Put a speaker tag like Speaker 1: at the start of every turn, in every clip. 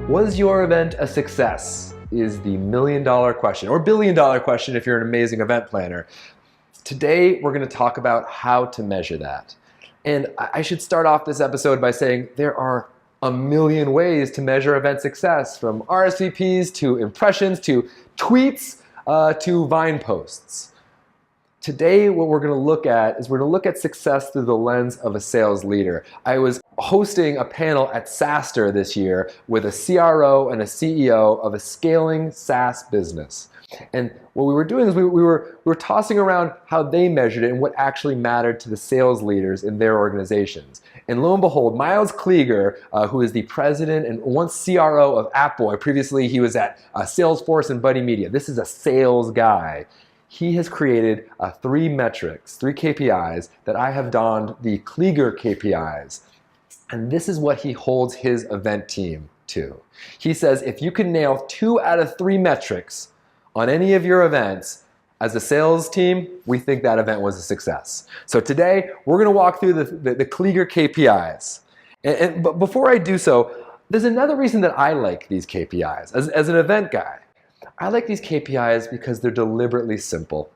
Speaker 1: Was your event a success? Is the million-dollar question, or billion-dollar question if you're an amazing event planner. Today, we're going to talk about how to measure that. And I should start off this episode by saying there are a million ways to measure event success, from RSVPs to impressions to tweets to Vine posts. Today, what we're going to look at is we're going to look at success through the lens of a sales leader. I was hosting a panel at SaaStr this year with a CRO and a CEO of a scaling SaaS business. And what we were doing is we were tossing around how they measured it and what actually mattered to the sales leaders in their organizations. And lo and behold, Miles Klieger, who is the president and once CRO of AppBoy, previously he was at Salesforce and Buddy Media. This is a sales guy. He has created three metrics, three KPIs that I have donned the Klieger KPIs. And this is what he holds his event team to. He says if you can nail 2 out of 3 metrics on any of your events, as a sales team, we think that event was a success. So today, we're going to walk through the Klieger KPIs. But before I do so, there's another reason that I like these KPIs. As an event guy, I like these KPIs because they're deliberately simple.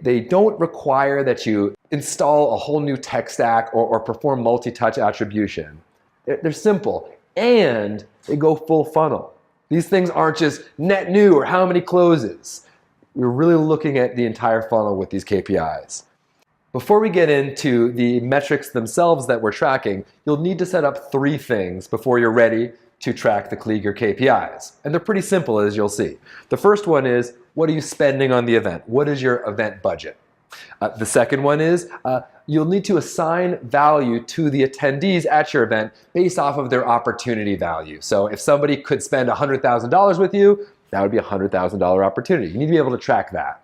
Speaker 1: They don't require that you install a whole new tech stack or perform multi-touch attribution. They're simple and they go full funnel. These things aren't just net new or how many closes. We're really looking at the entire funnel with these KPIs. Before we get into the metrics themselves that we're tracking, you'll need to set up 3 things before you're ready to track the Klieger KPIs. And they're pretty simple, as you'll see. The first one is, what are you spending on the event? What is your event budget? The second one is, you'll need to assign value to the attendees at your event based off of their opportunity value. So if somebody could spend $100,000 with you, that would be a $100,000 opportunity. You need to be able to track that.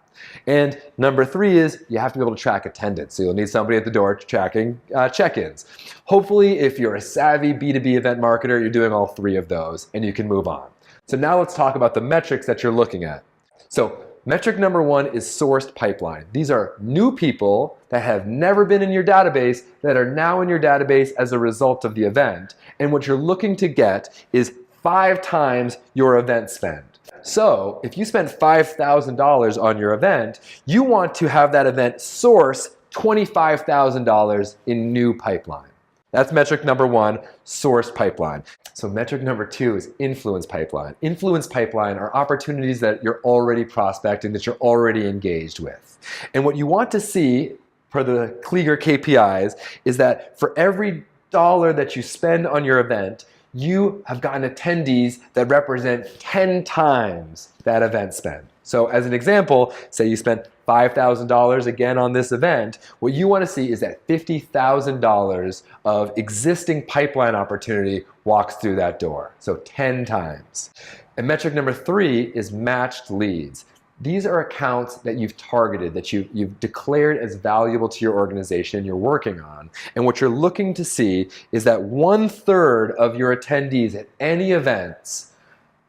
Speaker 1: And number 3 is you have to be able to track attendance. So you'll need somebody at the door tracking check-ins. Hopefully, if you're a savvy B2B event marketer, you're doing all 3 of those and you can move on. So now let's talk about the metrics that you're looking at. So metric number 1 is sourced pipeline. These are new people that have never been in your database that are now in your database as a result of the event. And what you're looking to get is 5 times your event spend. So if you spend $5,000 on your event, you want to have that event source $25,000 in new pipeline. That's metric number 1, source pipeline. So metric number 2 is influence pipeline. Influence pipeline are opportunities that you're already prospecting, that you're already engaged with. And what you want to see for the Klieger KPIs is that for every dollar that you spend on your event, you have gotten attendees that represent 10 times that event spend. So as an example, say you spent $5,000 again on this event, what you want to see is that $50,000 of existing pipeline opportunity walks through that door. So 10 times. And metric number 3 is matched leads. These are accounts that you've targeted, that you've declared as valuable to your organization you're working on. And what you're looking to see is that 1/3 of your attendees at any events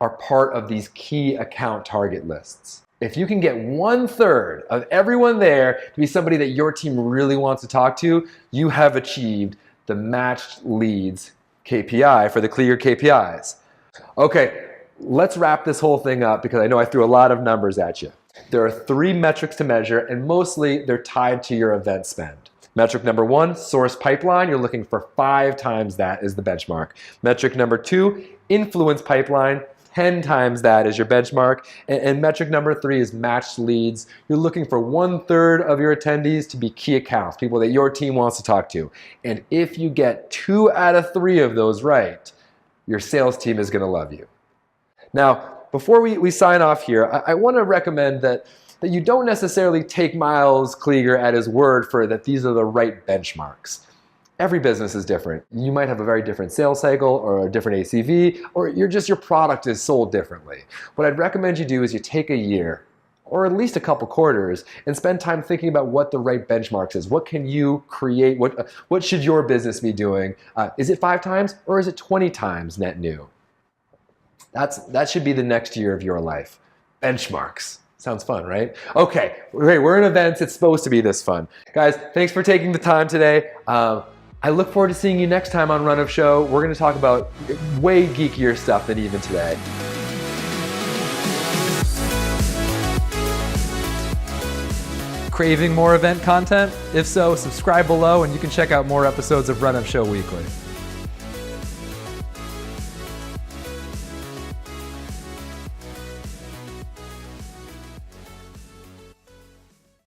Speaker 1: are part of these key account target lists. If you can get 1/3 of everyone there to be somebody that your team really wants to talk to, you have achieved the matched leads KPI for the Klieger KPIs. Okay. Let's wrap this whole thing up because I know I threw a lot of numbers at you. There are 3 metrics to measure and mostly they're tied to your event spend. Metric number 1, source pipeline. You're looking for 5 times that is the benchmark. Metric number 2, influence pipeline. 10 times that is your benchmark. And metric number 3 is matched leads. You're looking for 1/3 of your attendees to be key accounts, people that your team wants to talk to. And if you get 2 out of 3 of those right, your sales team is going to love you. Now, before we sign off here, I want to recommend that you don't necessarily take Miles Klieger at his word for that these are the right benchmarks. Every business is different. You might have a very different sales cycle or a different ACV, or your product is sold differently. What I'd recommend you do is you take a year, or at least a couple quarters, and spend time thinking about what the right benchmarks is. What can you create? What should your business be doing? Is it 5 times or is it 20 times net new? That should be the next year of your life. Benchmarks. Sounds fun, right? Okay, great. We're in events. It's supposed to be this fun. Guys, thanks for taking the time today. I look forward to seeing you next time on Run of Show. We're going to talk about way geekier stuff than even today.
Speaker 2: Craving more event content? If so, subscribe below and you can check out more episodes of Run of Show Weekly.